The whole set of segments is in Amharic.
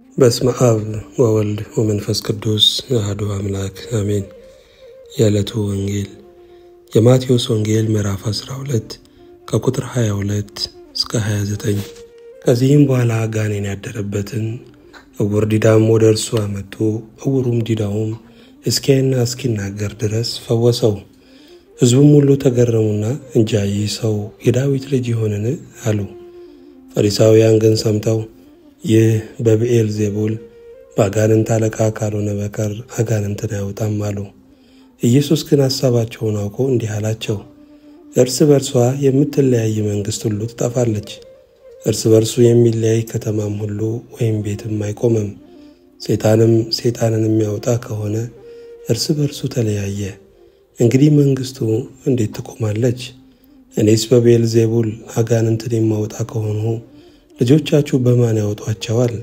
በስመ አብ ወወልድ ወመንፈስ ቅዱስ አሐዱ አምላክ አሜን። የዕለቱ ወንጌል የማቴዎስ ወንጌል ምዕራፍ 12 ከቁጥር 22 እስከ 29። ከዚህም በኋላ ጋኔን ያደረበትን ዕውር ዲዳም ወደ እርሱ አመጡ። ዕውሩም ዲዳውም እስኪያይና እስኪናገር ድረስ ፈወሰው። ሕዝቡም ሁሉ ተገረሙና እንጃ ይህ ሰው የዳዊት ልጅ ይሆንን አሉ። ፈሪሳውያን ግን ሰምተው ይህ በብዔልዜቡል በአጋንንት አለቃ ካልሆነ በቀር አጋንንትን አያወጣም አሉ። ኢየሱስ ግን ሐሳባቸውን አውቆ እንዲህ አላቸው፣ እርስ በርሷ የምትለያይ መንግሥት ሁሉ ትጠፋለች። እርስ በርሱ የሚለያይ ከተማም ሁሉ ወይም ቤትም አይቆምም። ሰይጣንም ሰይጣንን የሚያወጣ ከሆነ እርስ በርሱ ተለያየ። እንግዲህ መንግሥቱ እንዴት ትቆማለች? እኔስ በብዔልዜቡል አጋንንትን የማወጣ ከሆንሁ ልጆቻችሁ በማን ያወጧቸዋል?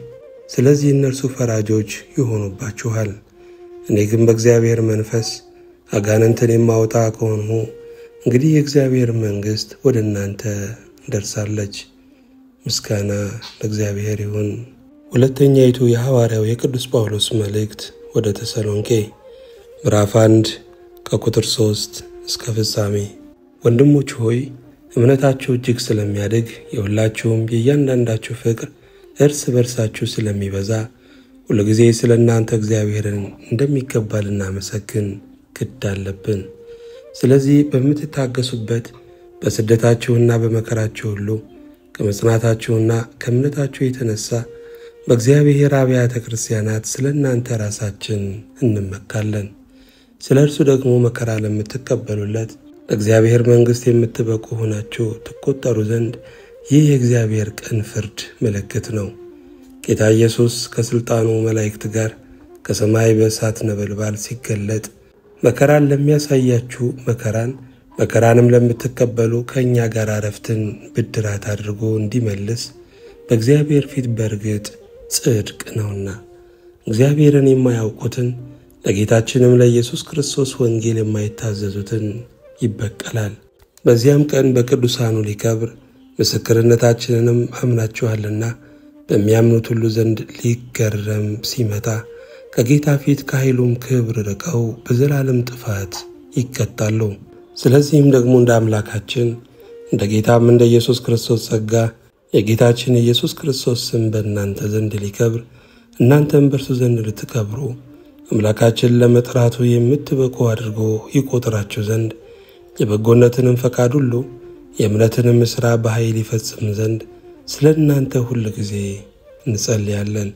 ስለዚህ እነርሱ ፈራጆች ይሆኑባችኋል። እኔ ግን በእግዚአብሔር መንፈስ አጋንንትን የማወጣ ከሆንሁ እንግዲህ የእግዚአብሔር መንግሥት ወደ እናንተ ደርሳለች። ምስጋና ለእግዚአብሔር ይሁን። ሁለተኛይቱ የሐዋርያው የቅዱስ ጳውሎስ መልእክት ወደ ተሰሎንቄ ምዕራፍ 1 ከቁጥር 3 እስከ ፍጻሜ። ወንድሞች ሆይ እምነታችሁ እጅግ ስለሚያድግ የሁላችሁም የእያንዳንዳችሁ ፍቅር እርስ በርሳችሁ ስለሚበዛ ሁልጊዜ ስለ እናንተ እግዚአብሔርን እንደሚገባ ልናመሰግን ግድ አለብን። ስለዚህ በምትታገሱበት በስደታችሁና በመከራችሁ ሁሉ ከመጽናታችሁና ከእምነታችሁ የተነሳ በእግዚአብሔር አብያተ ክርስቲያናት ስለ እናንተ ራሳችን እንመካለን። ስለ እርሱ ደግሞ መከራ ለምትቀበሉለት ለእግዚአብሔር መንግሥት የምትበቁ ሆናችሁ ትቆጠሩ ዘንድ ይህ የእግዚአብሔር ቅን ፍርድ ምልክት ነው። ጌታ ኢየሱስ ከሥልጣኑ መላእክት ጋር ከሰማይ በእሳት ነበልባል ሲገለጥ መከራን ለሚያሳያችሁ መከራንም ለምትቀበሉ ከእኛ ጋር ዕረፍትን ብድራት አድርጎ እንዲመልስ በእግዚአብሔር ፊት በእርግጥ ጽድቅ ነውና። እግዚአብሔርን የማያውቁትን ለጌታችንም ለኢየሱስ ክርስቶስ ወንጌል የማይታዘዙትን ይበቀላል። በዚያም ቀን በቅዱሳኑ ሊከብር ምስክርነታችንንም አምናችኋልና በሚያምኑት ሁሉ ዘንድ ሊገረም ሲመጣ ከጌታ ፊት ከኃይሉም ክብር ርቀው በዘላለም ጥፋት ይቀጣሉ። ስለዚህም ደግሞ እንደ አምላካችን እንደ ጌታም እንደ ኢየሱስ ክርስቶስ ጸጋ የጌታችን የኢየሱስ ክርስቶስ ስም በእናንተ ዘንድ ሊከብር እናንተም በእርሱ ዘንድ ልትከብሩ አምላካችን ለመጥራቱ የምትበቁ አድርጎ ይቆጥራችሁ ዘንድ የበጎነትንም ፈቃድ ሁሉ የእምነትንም ሥራ በኃይል ይፈጽም ዘንድ ስለ እናንተ ሁል ጊዜ እንጸልያለን።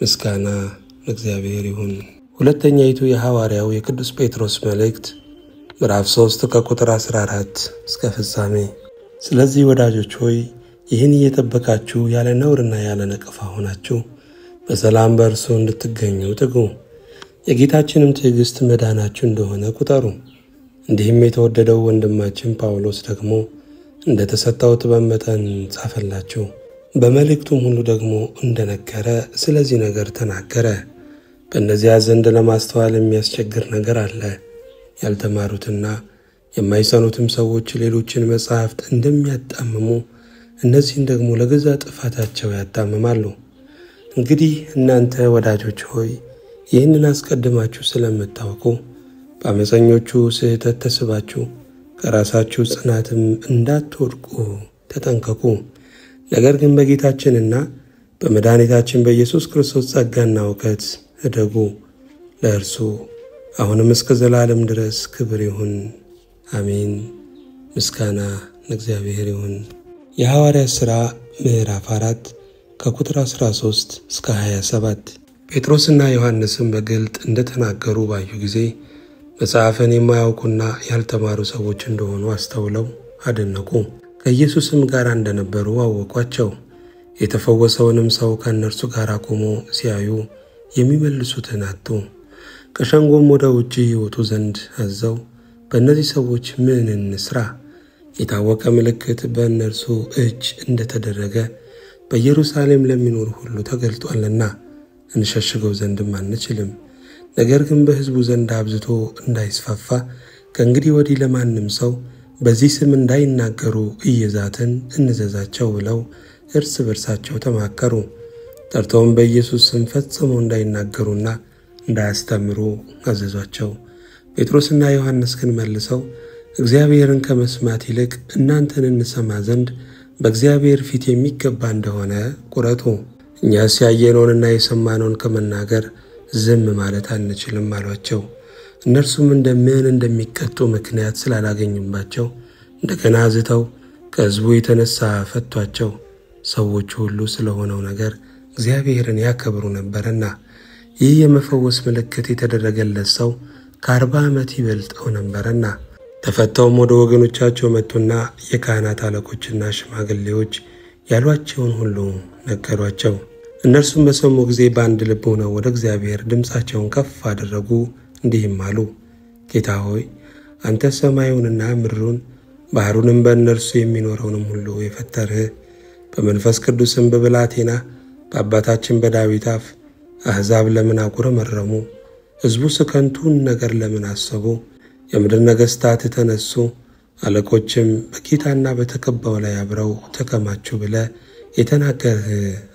ምስጋና ለእግዚአብሔር ይሁን። ሁለተኛይቱ የሐዋርያው የቅዱስ ጴጥሮስ መልእክት ምዕራፍ 3 ከቁጥር 14 እስከ ፍጻሜ። ስለዚህ ወዳጆች ሆይ ይህን እየጠበቃችሁ ያለ ነውርና ያለ ነቀፋ ሆናችሁ በሰላም በእርሱ እንድትገኙ ትጉ። የጌታችንም ትዕግሥት መዳናችሁ እንደሆነ ቁጠሩ። እንዲህም የተወደደው ወንድማችን ጳውሎስ ደግሞ እንደ ተሰጠው ጥበብ መጠን ጻፈላችሁ። በመልእክቱም ሁሉ ደግሞ እንደነገረ ስለዚህ ነገር ተናገረ። በእነዚያ ዘንድ ለማስተዋል የሚያስቸግር ነገር አለ። ያልተማሩትና የማይሰኑትም ሰዎች ሌሎችን መጻሕፍት እንደሚያጣምሙ እነዚህን ደግሞ ለገዛ ጥፋታቸው ያጣምማሉ። እንግዲህ እናንተ ወዳጆች ሆይ ይህንን አስቀድማችሁ ስለምታውቁ በአመፀኞቹ ስህተት ተስባችሁ ከራሳችሁ ጽናትም እንዳትወድቁ ተጠንቀቁ። ነገር ግን በጌታችንና በመድኃኒታችን በኢየሱስ ክርስቶስ ጸጋና እውቀት እደጉ። ለእርሱ አሁንም እስከ ዘላለም ድረስ ክብር ይሁን፣ አሜን። ምስጋና ለእግዚአብሔር ይሁን። የሐዋርያት ሥራ ምዕራፍ 4 ከቁጥር 13 እስከ 27። ጴጥሮስና ዮሐንስም በግልጥ እንደተናገሩ ባዩ ጊዜ መጽሐፍን የማያውቁና ያልተማሩ ሰዎች እንደሆኑ አስተውለው አደነቁ። ከኢየሱስም ጋር እንደነበሩ አወቋቸው። የተፈወሰውንም ሰው ከእነርሱ ጋር አቁሞ ሲያዩ የሚመልሱትን አጡ። ከሸንጎም ወደ ውጭ ይወጡ ዘንድ አዘው በእነዚህ ሰዎች ምን እንስራ? የታወቀ ምልክት በእነርሱ እጅ እንደተደረገ በኢየሩሳሌም ለሚኖር ሁሉ ተገልጧልና እንሸሽገው ዘንድም አንችልም። ነገር ግን በሕዝቡ ዘንድ አብዝቶ እንዳይስፋፋ ከእንግዲህ ወዲህ ለማንም ሰው በዚህ ስም እንዳይናገሩ እየዛትን እንዘዛቸው ብለው እርስ በርሳቸው ተማከሩ። ጠርተውም በኢየሱስ ስም ፈጽመው እንዳይናገሩና እንዳያስተምሩ አዘዟቸው። ጴጥሮስና ዮሐንስ ግን መልሰው እግዚአብሔርን ከመስማት ይልቅ እናንተን እንሰማ ዘንድ በእግዚአብሔር ፊት የሚገባ እንደሆነ ቁረጡ። እኛስ ያየነውንና የሰማነውን ከመናገር ዝም ማለት አንችልም አሏቸው። እነርሱም እንደምን እንደሚቀጡ ምክንያት ስላላገኙባቸው እንደገና ዝተው ከሕዝቡ የተነሳ ፈቷቸው። ሰዎቹ ሁሉ ስለሆነው ነገር እግዚአብሔርን ያከብሩ ነበርና። ይህ የመፈወስ ምልክት የተደረገለት ሰው ከ40 ዓመት ይበልጠው ነበርና። ተፈተውም ወደ ወገኖቻቸው መጡና የካህናት አለቆችና ሽማግሌዎች ያሏቸውን ሁሉ ነገሯቸው። እነርሱም በሰሙ ጊዜ በአንድ ልብ ሆነው ወደ እግዚአብሔር ድምፃቸውን ከፍ አደረጉ፣ እንዲህም አሉ። ጌታ ሆይ አንተ ሰማዩንና ምድሩን ባህሩንም በእነርሱ የሚኖረውንም ሁሉ የፈጠርህ በመንፈስ ቅዱስም በብላቴና በአባታችን በዳዊት አፍ አሕዛብ ለምን አጉረመረሙ? ሕዝቡስ ከንቱን ነገር ለምን አሰቡ? የምድር ነገሥታት ተነሱ፣ አለቆችም በጌታና በተቀባው ላይ አብረው ተከማቹ ብለህ የተናገርህ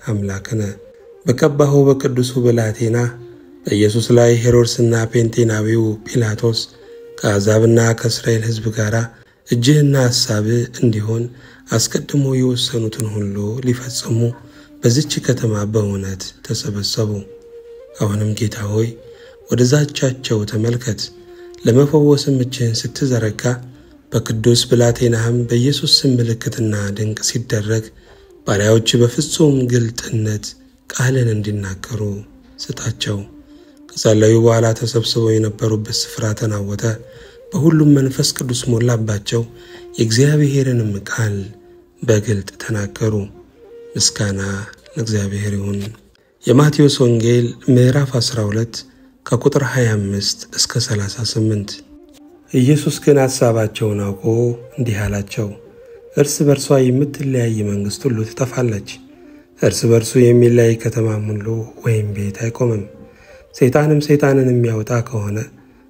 አምላክ ነህ። በቀባኸው በቅዱሱ ብላቴና በኢየሱስ ላይ ሄሮድስና ጴንጤናዊው ጲላጦስ ከአሕዛብና ከእስራኤል ሕዝብ ጋር እጅህና ሐሳብህ እንዲሆን አስቀድሞ የወሰኑትን ሁሉ ሊፈጽሙ በዚች ከተማ በእውነት ተሰበሰቡ። አሁንም ጌታ ሆይ ወደ ዛቻቸው ተመልከት። ለመፈወስም እጅህን ስትዘረጋ በቅዱስ ብላቴናህም በኢየሱስ ስም ምልክትና ድንቅ ሲደረግ ባሪያዎች በፍጹም ግልጥነት ቃልን እንዲናገሩ ስጣቸው። ከጸለዩ በኋላ ተሰብስበው የነበሩበት ስፍራ ተናወጠ። በሁሉም መንፈስ ቅዱስ ሞላባቸው፣ የእግዚአብሔርንም ቃል በግልጥ ተናገሩ። ምስጋና ለእግዚአብሔር ይሁን። የማቴዎስ ወንጌል ምዕራፍ 12 ከቁጥር 25 እስከ 38። ኢየሱስ ግን ሐሳባቸውን አውቆ እንዲህ አላቸው፣ እርስ በርሷ የምትለያይ መንግሥት ሁሉ ትጠፋለች። እርስ በርሱ የሚለያይ ከተማም ሁሉ ወይም ቤት አይቆምም። ሰይጣንም ሰይጣንን የሚያወጣ ከሆነ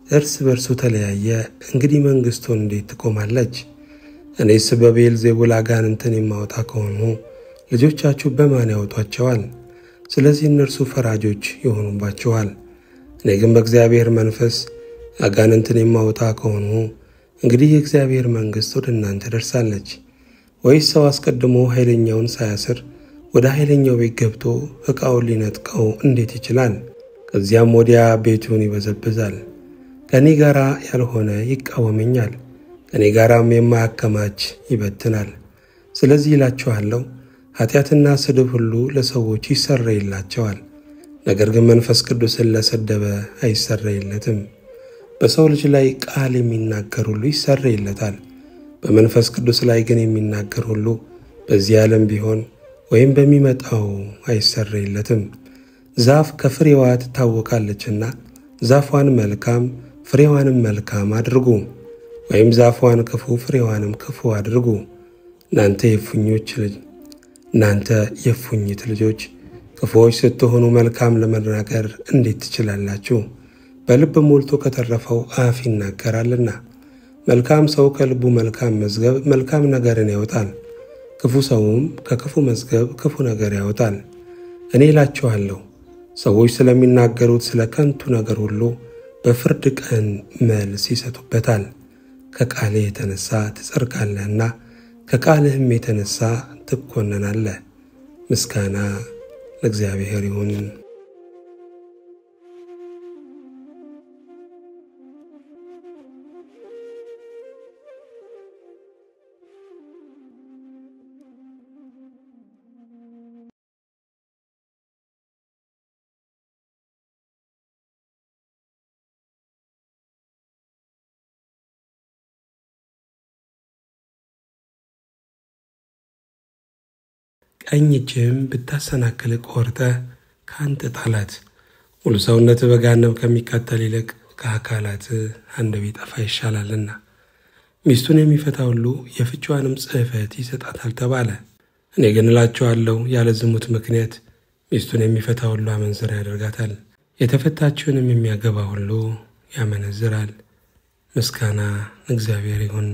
እርስ በርሱ ተለያየ፣ እንግዲህ መንግሥቱ እንዴት ትቆማለች? እኔስ በቤልዜቡል አጋንንትን የማወጣ ከሆኑ ልጆቻችሁ በማን ያወጧቸዋል? ስለዚህ እነርሱ ፈራጆች ይሆኑባችኋል። እኔ ግን በእግዚአብሔር መንፈስ አጋንንትን የማወጣ ከሆኑ እንግዲህ የእግዚአብሔር መንግሥት ወደ እናንተ ደርሳለች። ወይስ ሰው አስቀድሞ ኃይለኛውን ሳያስር ወደ ኃይለኛው ቤት ገብቶ ዕቃውን ሊነጥቀው እንዴት ይችላል? ከዚያም ወዲያ ቤቱን ይበዘብዛል። ከእኔ ጋር ያልሆነ ይቃወመኛል፣ ከእኔ ጋራም የማያከማች ይበትናል። ስለዚህ ይላችኋለሁ ኃጢአትና ስድብ ሁሉ ለሰዎች ይሰረይላቸዋል፣ ነገር ግን መንፈስ ቅዱስን ለሰደበ አይሰረይለትም። በሰው ልጅ ላይ ቃል የሚናገር ሁሉ ይሰረይለታል፣ በመንፈስ ቅዱስ ላይ ግን የሚናገር ሁሉ በዚህ ዓለም ቢሆን ወይም በሚመጣው አይሰረይለትም። ዛፍ ከፍሬዋ ትታወቃለችና ዛፏን መልካም ፍሬዋንም መልካም አድርጉ፣ ወይም ዛፏን ክፉ ፍሬዋንም ክፉ አድርጉ። እናንተ የእፉኝት ልጆች ክፉዎች ስትሆኑ መልካም ለመናገር እንዴት ትችላላችሁ? በልብ ሞልቶ ከተረፈው አፍ ይናገራልና። መልካም ሰው ከልቡ መልካም መዝገብ መልካም ነገርን ያወጣል፣ ክፉ ሰውም ከክፉ መዝገብ ክፉ ነገር ያወጣል። እኔ እላችኋለሁ ሰዎች ስለሚናገሩት ስለ ከንቱ ነገር ሁሉ በፍርድ ቀን መልስ ይሰጡበታል። ከቃልህ የተነሳ ትጸድቃለህና ከቃልህም የተነሳ ትኮነናለህ። ምስጋና ለእግዚአብሔር ይሁን። ቀኝ እጅህም ብታሰናክል ቆርጠህ ከአንተ ጣላት። ሙሉ ሰውነት በገሃነም ከሚቃጠል ይልቅ ከአካላት አንድ ቢጠፋ ይሻላልና። ሚስቱን የሚፈታ ሁሉ የፍችዋንም ጽሕፈት ይሰጣታል ተባለ። እኔ ግን እላችኋለሁ ያለ ዝሙት ምክንያት ሚስቱን የሚፈታ ሁሉ አመንዝራ ያደርጋታል፣ የተፈታችውንም የሚያገባ ሁሉ ያመነዝራል። ምስጋና ለእግዚአብሔር ይሁን።